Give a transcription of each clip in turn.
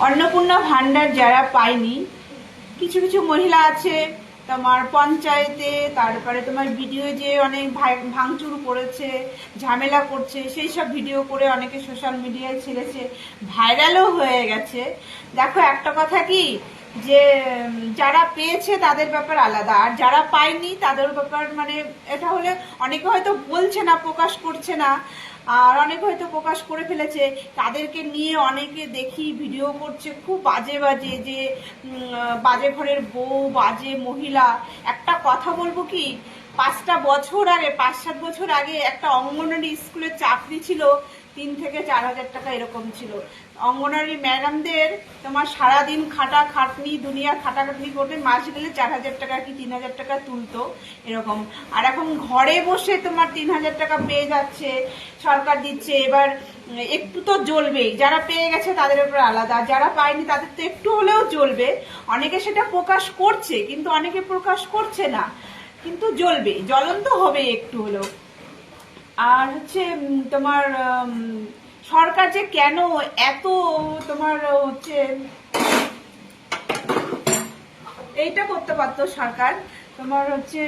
অন্নপূর্ণা ভান্ডার যারা পায়নি, কিছু কিছু মহিলা আছে তোমার পঞ্চায়েতে, তারপরে তোমার ভিডিও যে অনেক ভাঙচুর করেছে, ঝামেলা করছে, সেই সব ভিডিও করে অনেকে সোশ্যাল মিডিয়ায় ছেড়েছে, ভাইরালও হয়ে গেছে। দেখো একটা কথা কি, যে যারা পেয়েছে তাদের ব্যাপার আলাদা, আর যারা পায়নি তাদের ব্যাপার মানে এটা হলে অনেকে হয়তো বলছে না, প্রকাশ করছে না, আর অনেকে হয়তো প্রকাশ করে ফেলেছে। তাদেরকে নিয়ে অনেকে দেখি ভিডিও করছে খুব বাজে বাজে, যে বাজে ঘরের বউ, বাজে মহিলা। একটা কথা বলবো কি, 5-7 বছর আগে একটা অঙ্গনওয়াড়ি স্কুলের চাকরি ছিল, 3 থেকে 4 হাজার টাকা এরকম ছিল। অঙ্গনওয়াড়ি ম্যাডামদের তোমার সারাদিন খাটাখাটনি, দুনিয়া খাটাখাটনি করতে মাস গেলে 4 হাজার টাকা কি 3 হাজার টাকা তুলতো এরকম। আর এখন ঘরে বসে তোমার 3 হাজার টাকা পেয়ে যাচ্ছে, সরকার দিচ্ছে। এবার একটু তো জ্বলবেই, যারা পেয়ে গেছে তাদের উপর আলাদা, যারা পায়নি তাদের তো একটু হলেও জ্বলবে। অনেকে সেটা প্রকাশ করছে, কিন্তু অনেকে প্রকাশ করছে না, কিন্তু জ্বলবে, জ্বলন তো হবে একটু হলেও। আর হচ্ছে তোমার সরকার যে কেন এত তোমার হচ্ছে এইটা করতে পারতো সরকার, তোমার হচ্ছে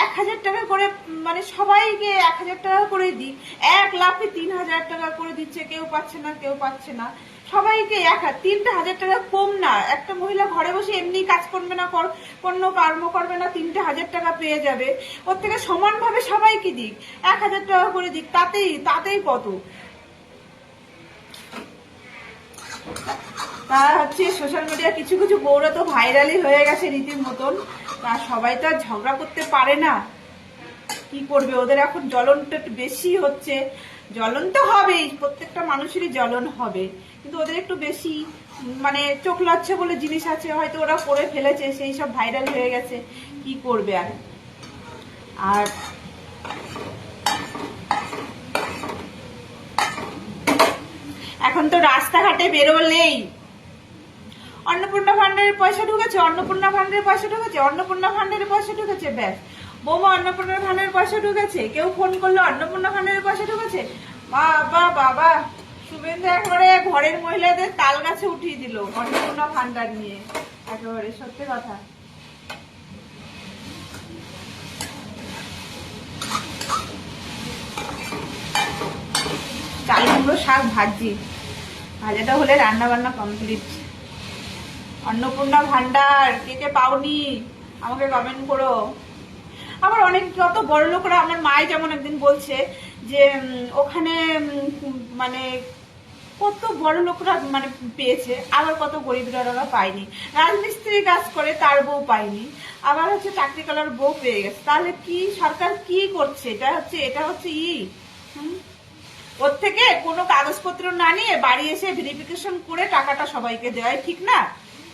1,000 টাকা করে, মানে সবাইকে 1,000 টাকা করে দিই, 1 লাখে 3,000 টাকা করে দিচ্ছে, কেউ পাচ্ছে না, কেউ পাচ্ছে না, সবাইকে 3,000 টাকা কম না। একটা মহিলা ঘরে বসে এমনি কাজ করবে না, কোনো কর্ম করবে না, 3,000 টাকা পেয়ে যাবে। ওর থেকে সমানভাবে সবাইকে দিক, 1,000 টাকা করে দিক, তাতেই কত। তা হচ্ছে সোশ্যাল মিডিয়া কিছু কিছু বউরা তো ভাইরালই হয়ে গেছে রীতির মতন। তা সবাই তো আর ঝগড়া করতে পারে না, কি করবে, ওদের এখন জ্বলনটা একটু বেশি হচ্ছে। জ্বলন তো হবেই, প্রত্যেকটা মানুষেরই জ্বলন হবে, কিন্তু ওদের একটু বেশি মানে চোখ লজ্জা বলে জিনিস আছে, হয়তো ওরা করে ফেলেছে, সেই সব ভাইরাল হয়ে গেছে, কি করবে আর। আর এখন তো রাস্তাঘাটে বেরোলেই অন্নপূর্ণা ভান্ডারের পয়সা ঢুকেছে, অন্নপূর্ণা ভান্ডারের পয়সা ঢুকেছে, অন্নপূর্ণা ভান্ডারের পয়সা ঢুকেছে, ব্যাস। বৌমা অন্নপূর্ণা ভান্ডারের পয়সা ঢুকেছে, কেউ ফোন করলো অন্নপূর্ণা ভান্ডারের পয়সা ঢুকেছে, বাবা বাবা, শুভেন্দু একেবারে ঘরের মহিলাদের তাল গাছে উঠিয়ে দিল অন্নপূর্ণা ভান্ডার নিয়ে, একেবারে সত্যি কথা। চাল কুমড়ো শাক ভাজি, ভাজাটা হলে রান্না বান্না কমপ্লিট। অন্নপূর্ণা ভান্ডার কে কে পাওনি আমাকে কমেন্ট করো। আবার অনেক কত বড় লোকরা, আমার মাই যেমন একদিন বলছে যে ওখানে মানে কত বড় লোকরা মানে পেয়েছে, আবার কত গরিবরা পায়নি। রাজমিস্ত্রি কাজ করে তার বউ পায়নি, আবার হচ্ছে চাকরি করার বউ পেয়ে গেছে। তাহলে কি সরকার কি করছে? এটা হচ্ছে ওর থেকে কোনো কাগজপত্র না নিয়ে বাড়ি এসে ভেরিফিকেশন করে টাকাটা সবাইকে দেওয়াই ঠিক না?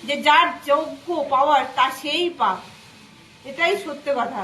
যে যার যোগ্য পাওয়ার তা সেই পাক, এটাই সত্য কথা।